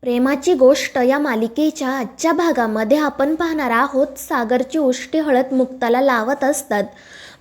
प्रेमाची गोष्ट या मालिकेच्या आजच्या भागामध्ये आपण पाहणार आहोत. सागरची उष्टी हळद मुक्ताला लावत असतात.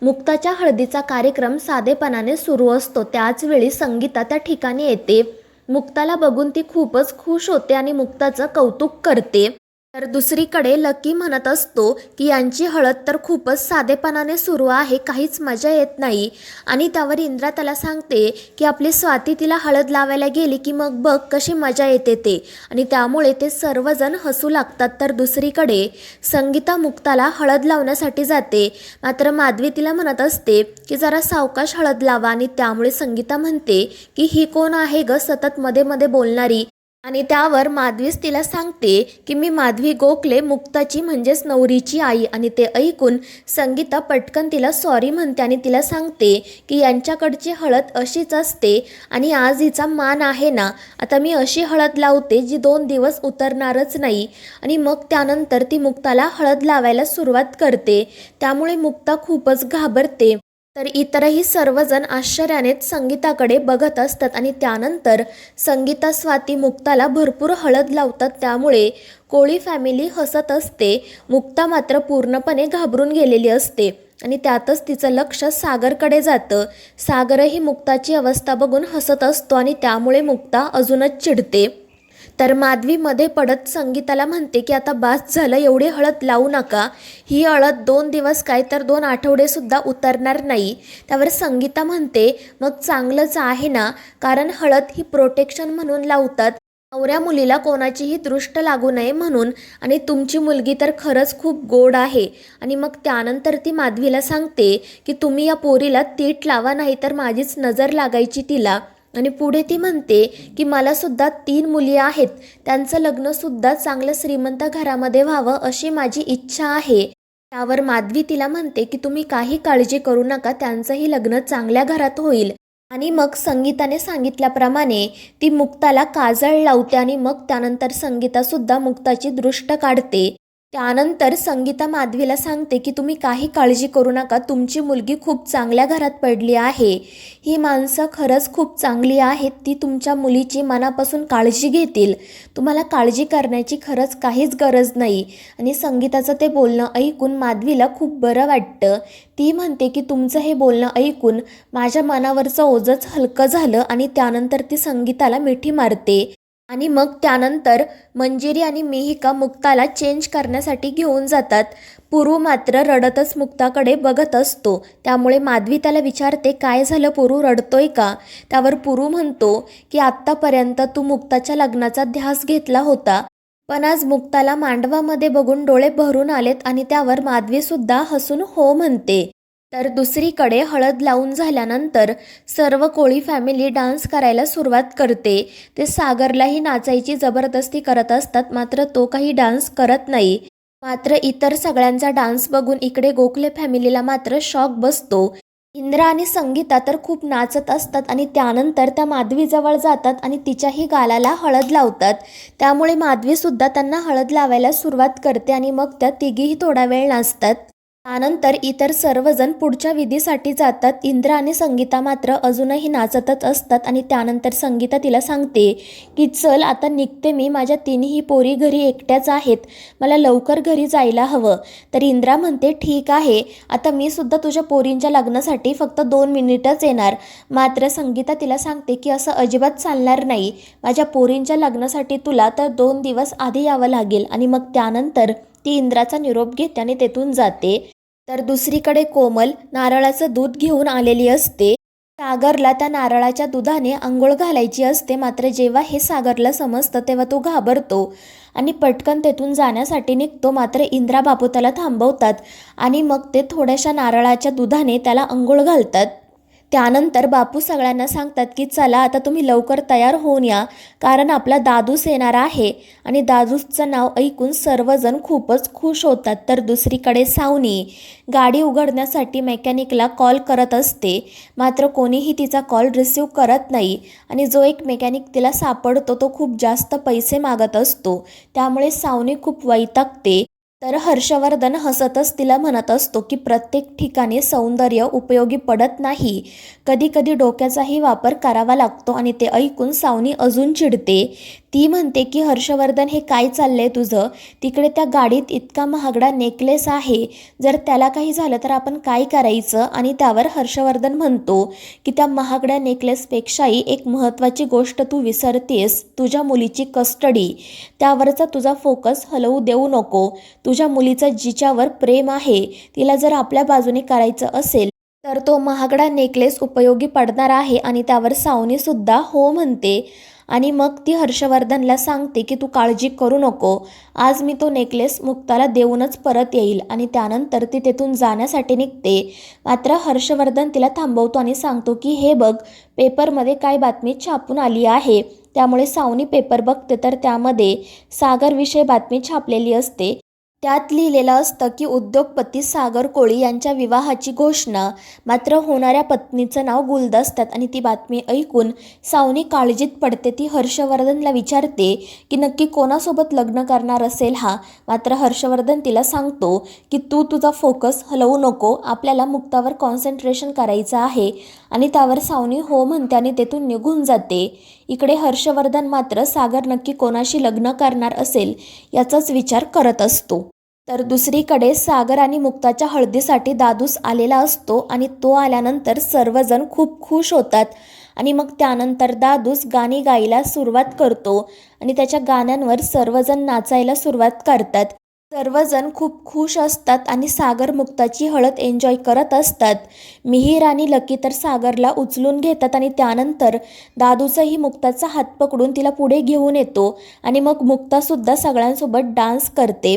मुक्ताच्या हळदीचा कार्यक्रम साधेपणाने सुरू असतो. त्याच वेळी संगीता त्या ठिकाणी येते. मुक्ताला बघून ती खूपच खुश होते आणि मुक्ताचं कौतुक करते. तर दुसरीकडे लकी म्हणत असतो की यांची हळद तर खूपच साधेपणाने सुरू आहे, काहीच मजा येत नाही. आणि त्यावर इंद्रा त्याला सांगते की आपली स्वाती तिला हळद लावायला गेली की मग बघ कशी मजा येते ते, आणि त्यामुळे ते सर्वजण हसू लागतात. तर दुसरीकडे संगीता मुक्ताला हळद लावण्यासाठी जाते, मात्र माधवी तिला म्हणत असते की जरा सावकाश हळद लावा. आणि त्यामुळे संगीता म्हणते की ही कोण आहे ग सतत मध्ये मध्ये बोलणारी. आणि त्यावर माधवीच तिला सांगते की मी माधवी गोखले, मुक्ताची म्हणजेच नवरीची आई. आणि ते ऐकून संगीता पटकन तिला सॉरी म्हणते आणि तिला सांगते की यांच्याकडची हळद अशीच असते आणि आज हिचा मान आहे ना, आता मी अशी हळद लावते जी 2 दिवस उतरणारच नाही. आणि मग त्यानंतर ती मुक्ताला हळद लावायला सुरुवात करते. त्यामुळे मुक्ता खूपच घाबरते. तर इतरही सर्वजण आश्चर्यानेच संगीताकडे बघत असतात. आणि त्यानंतर संगीता स्वाती मुक्ताला भरपूर हळद लावतात. त्यामुळे कोळी फॅमिली हसत असते. मुक्ता मात्र पूर्णपणे घाबरून गेलेली असते आणि त्यातच तिचं लक्ष सागरकडे जातं. सागरही मुक्ताची अवस्था बघून हसत असतो आणि त्यामुळे मुक्ता अजूनच चिडते. तर माधवी मध्ये पडत संगीताला म्हणते की आता बास झालं, एवढी हळद लावू नका. ही हळद 2 दिवस काय तर 2 आठवडेसुद्धा उतरणार नाही. त्यावर संगीता म्हणते मग चांगलंच आहे ना, कारण हळद ही प्रोटेक्शन म्हणून लावतात, नवऱ्या मुलीला कोणाचीही दृष्ट लागू नये म्हणून. आणि तुमची मुलगी तर खरंच खूप गोड आहे. आणि मग त्यानंतर ती माधवीला सांगते की तुम्ही या पोरीला तीट लावा, नाही तर माझीच नजर लागायची तिला. आणि पुढे ती म्हणते की मला सुद्धा 3 मुली आहेत, त्यांचं लग्नसुद्धा चांगलं श्रीमंत घरामध्ये व्हावं अशी माझी इच्छा आहे. त्यावर माधवी तिला म्हणते की तुम्ही काही काळजी करू नका, त्यांचंही लग्न चांगल्या घरात होईल. आणि मग संगीताने सांगितल्याप्रमाणे ती मुक्ताला काजळ लावते आणि मग त्यानंतर संगीतासुद्धा मुक्ताची दृष्ट काढते. त्यानंतर संगीता माधवीला सांगते की तुम्ही काही काळजी करू नका, तुमची मुलगी खूप चांगल्या घरात पडली आहे. ही माणसं खरंच खूप चांगली आहेत, ती तुमच्या मुलीची मनापासून काळजी घेतील. तुम्हाला काळजी करण्याची खरंच काहीच गरज नाही. आणि संगीताचं ते बोलणं ऐकून माधवीला खूप बरं वाटतं. ती म्हणते की तुमचं हे बोलणं ऐकून माझ्या मनावरचं ओझंच हलकं झालं. आणि त्यानंतर ती संगीताला मिठी मारते. आणि मग त्यानंतर मंजिरी आणि मिहिका मुक्ताला चेंज करण्यासाठी घेऊन जातात. पुरू मात्र रडतच मुक्ताकडे बघत असतो. त्यामुळे माधवी त्याला विचारते काय झालं पुरू, रडतोय का? त्यावर पुरू म्हणतो की आत्तापर्यंत तू मुक्ताच्या लग्नाचा ध्यास घेतला होता, पण आज मुक्ताला मांडवामध्ये बघून डोळे भरून आलेत. आणि त्यावर माधवीसुद्धा हसून हो म्हणते. तर दुसरीकडे हळद लावून झाल्यानंतर सर्व कोळी फॅमिली डान्स करायला सुरुवात करते. ते सागरलाही नाचायची जबरदस्ती करत असतात, मात्र तो काही डान्स करत नाही. मात्र इतर सगळ्यांचा डान्स बघून इकडे गोखले फॅमिलीला मात्र शॉक बसतो. इंद्रा आणि संगीता तर खूप नाचत असतात आणि त्यानंतर त्या माधवीजवळ जातात आणि तिच्याही गालाला हळद लावतात. त्यामुळे माधवीसुद्धा त्यांना हळद लावायला सुरुवात करते आणि मग त्या तिघीही थोडा वेळ नाचतात. त्यानंतर इतर सर्वजण पुढच्या विधीसाठी जातात. इंद्रा आणि संगीता मात्र अजूनही नाचतच असतात. आणि त्यानंतर संगीता तिला सांगते की चल आता निघते मी, माझ्या 3ही पोरी घरी एकट्याच आहेत, मला लवकर घरी जायला हवं. तर इंद्रा म्हणते ठीक आहे, आता मी सुद्धा तुझ्या पोरींच्या लग्नासाठी फक्त 2 मिनिटच येणार. मात्र संगीता तिला सांगते की असं अजिबात चालणार नाही, माझ्या पोरींच्या लग्नासाठी तुला तर 2 दिवस आधी यावं लागेल. आणि मग त्यानंतर ती इंद्राचा निरोप घेते आणि तेथून जाते. तर दुसरीकडे कोमल नारळाचं दूध घेऊन आलेली असते. सागरला त्या नारळाच्या दुधाने आंघोळ घालायची असते. मात्र जेव्हा हे सागरला समजतं तेव्हा तो घाबरतो आणि पटकन तेथून जाण्यासाठी निघतो. मात्र इंद्रा बापू त्याला थांबवतात आणि मग ते थोड्याशा नारळाच्या दुधाने त्याला आंघोळ घालतात. त्यानंतर बापू सगळ्यांना सांगतात की चला आता तुम्ही लवकर तयार होऊन या, कारण आपला दादूस येणार आहे. आणि दादूसचं नाव ऐकून सर्वजण खूपच खुश होतात. तर दुसरीकडे सावनी गाडी उघडण्यासाठी मेकॅनिकला कॉल करत असते, मात्र कोणीही तिचा कॉल रिसीव करत नाही. आणि जो एक मेकॅनिक तिला सापडतो तो खूप जास्त पैसे मागत असतो. त्यामुळे सावनी खूप वैतागते. तर हर्षवर्धन हसतच तिला म्हणत असतो की प्रत्येक ठिकाणी सौंदर्य उपयोगी पडत नाही, कधी कधी डोक्याचाही वापर करावा लागतो. आणि ते ऐकून सावनी अजून चिडते. ती म्हणते की हर्षवर्धन हे काय चाललंय तुझं, तिकडे त्या गाडीत इतका महागडा नेकलेस आहे, जर त्याला काही झालं तर आपण काय करायचं. आणि त्यावर हर्षवर्धन म्हणतो की त्या महागड्या नेकलेसपेक्षाही एक महत्त्वाची गोष्ट तू विसरतेस, तुझ्या मुलीची कस्टडी. त्यावरचा तुझा फोकस हलवू देऊ नको. तुझ्या मुलीचं जिच्यावर प्रेम आहे तिला जर आपल्या बाजूने करायचं असेल तर तो महागडा नेकलेस उपयोगी पडणार आहे. आणि त्यावर सावनीसुद्धा हो म्हणते. आणि मग ती हर्षवर्धनला सांगते की तू काळजी करू नको, आज मी तो नेकलेस मुक्ताला देऊनच परत येईल. आणि त्यानंतर ती तेथून जाण्यासाठी निघते. मात्र हर्षवर्धन तिला थांबवतो आणि सांगतो की हे बघ, पेपरमध्ये काय बातमी छापून आली आहे. त्यामुळे सावनी पेपर बघते तर त्यामध्ये सागरविषयी बातमी छापलेली असते. त्यात लिहिलेलं असतं की उद्योगपती सागर कोळी यांच्या विवाहाची घोषणा. मात्र होणाऱ्या पत्नीचं नाव गुलदस्त्यात. आणि ती बातमी ऐकून सावनी काळजीत पडते. ती हर्षवर्धनला विचारते की नक्की कोणासोबत लग्न करणार असेल हा. मात्र हर्षवर्धन तिला सांगतो की तू तुझा फोकस हलवू नको, आपल्याला मुक्तावर कॉन्सन्ट्रेशन करायचं आहे. आणि त्यावर सावनी हो म्हणते आणि तेथून निघून जाते. इकडे हर्षवर्धन मात्र सागर नक्की कोणाशी लग्न करणार असेल याचाच विचार करत असतो. तर दुसरीकडे सागर आणि मुक्ताच्या हळदीसाठी दादूस आलेला असतो. आणि तो आल्यानंतर सर्वजण खूप खुश होतात. आणि मग त्यानंतर दादूस गाणी गायला सुरुवात करतो आणि त्याच्या गाण्यांवर सर्वजण नाचायला सुरुवात करतात. सर्वजण खूप खुश असतात आणि सागर मुक्ताची हळद एन्जॉय करत असतात. मिहीर आणि लकी तर सागरला उचलून घेतात. आणि त्यानंतर दादूचंही मुक्ताचा हात पकडून तिला पुढे घेऊन येतो. आणि मग मुक्तासुद्धा सगळ्यांसोबत डान्स करते.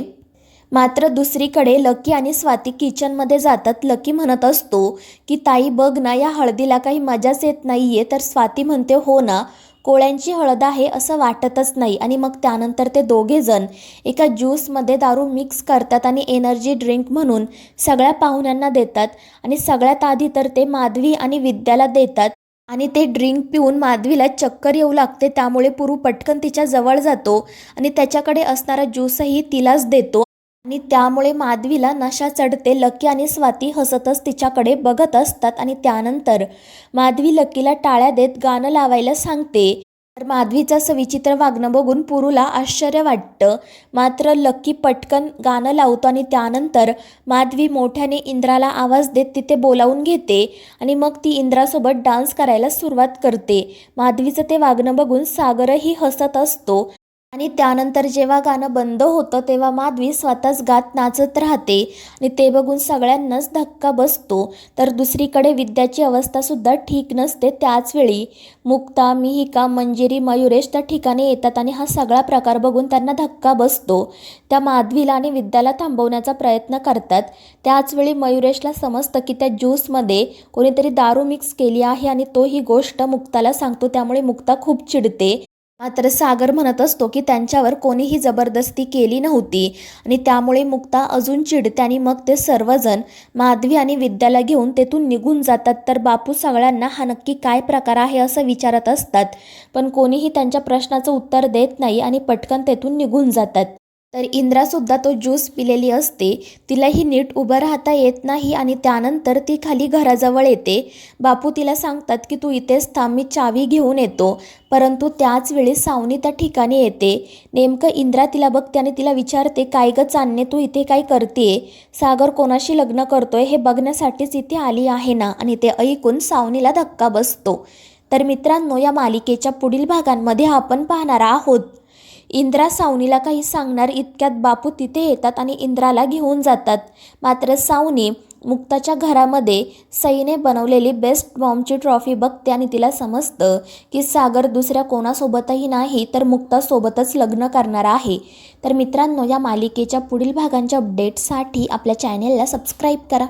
मात्र दुसरीकडे लकी आणि स्वाती किचनमध्ये जातात. लकी म्हणत असतो की ताई बघ ना, या हळदीला काही मजाच येत नाही आहे. तर स्वाती म्हणते हो ना, कोळ्यांची हळद आहे असं वाटतच नाही. आणि मग त्यानंतर ते दोघेजण एका ज्यूसमध्ये दारू मिक्स करतात आणि एनर्जी ड्रिंक म्हणून सगळ्या पाहुण्यांना देतात. आणि सगळ्यात आधी तर ते माधवी आणि विद्याला देतात. आणि ते ड्रिंक पिऊन माधवीला चक्कर येऊ लागते. त्यामुळे पुरू पटकन तिच्या जवळ जातो आणि त्याच्याकडे असणारा ज्यूसही तिलाच देतो. आणि त्यामुळे माधवीला नशा चढते. लकी आणि स्वाती हसतच तिच्याकडे बघत असतात. आणि त्यानंतर माधवी लकीला टाळ्या देत गाणं लावायला सांगते. तर माधवीचं असं विचित्र वागणं बघून पुरूला आश्चर्य वाटतं. मात्र लकी पटकन गाणं लावतो आणि त्यानंतर माधवी मोठ्याने इंद्राला आवाज देत तिथे बोलावून घेते. आणि मग ती इंद्रासोबत डान्स करायला सुरुवात करते. माधवीचं ते वागणं बघून सागरही हसत असतो. आणि त्यानंतर जेव्हा गाणं बंद होतं तेव्हा माधवी स्वतःच गात नाचत राहते. आणि ते बघून सगळ्यांनाच धक्का बसतो. तर दुसरीकडे विद्याची अवस्थासुद्धा ठीक नसते. त्याचवेळी मुक्ता, मिहिका, मंजिरी, मयुरेश त्या ठिकाणी येतात. आणि हा सगळा प्रकार बघून त्यांना धक्का बसतो. त्या माधवीला आणि विद्याला थांबवण्याचा प्रयत्न करतात. त्याचवेळी मयुरेशला समजतं की त्या ज्यूसमध्ये कोणीतरी दारू मिक्स केली आहे. आणि तो ही गोष्ट मुक्ताला सांगतो. त्यामुळे मुक्ता खूप चिडते. मात्र सागर म्हणत असतो की त्यांच्यावर कोणीही जबरदस्ती केली नव्हती. आणि त्यामुळे मुक्ता अजून चिडते. आणि मग ते सर्वजण माधवी आणि विद्याला घेऊन तेथून निघून जातात. तर बापू सगळ्यांना हा नक्की काय प्रकार आहे असं विचारत असतात. पण कोणीही त्यांच्या प्रश्नाचं उत्तर देत नाही आणि पटकन तेथून निघून जातात. तर इंद्रासुद्धा तो ज्यूस पिलेली असते. तिलाही नीट उभं राहता येत नाही. आणि त्यानंतर ती खाली घराजवळ येते. बापू तिला सांगतात की तू इथेच थांब, मी चावी घेऊन येतो. परंतु त्याच वेळी सावनी त्या ठिकाणी येते. नेमकं इंद्रा तिला बघते आणि तिला विचारते काय गं चांदणे, तू इथे काय करतेय? सागर कोणाशी लग्न करतोय हे बघण्यासाठीच इथे आली आहे ना? आणि ते ऐकून सावनीला धक्का बसतो. तर मित्रांनो, या मालिकेच्या पुढील भागांमध्ये आपण पाहणार आहोत इंद्रा सावनीला काही सांगणार इतक्यात बापू तिथे येतात आणि इंद्राला घेऊन जातात. मात्र सावनी मुक्ताच्या घरामध्ये सईने बनवलेली बेस्ट मॉमची ट्रॉफी बघते आणि तिला समजतं की सागर दुसऱ्या कोणासोबतही नाही तर मुक्तासोबतच लग्न करणार आहे. तर मित्रांनो, या मालिकेच्या पुढील भागांच्या अपडेटसाठी आपल्या चॅनेलला सबस्क्राईब करा.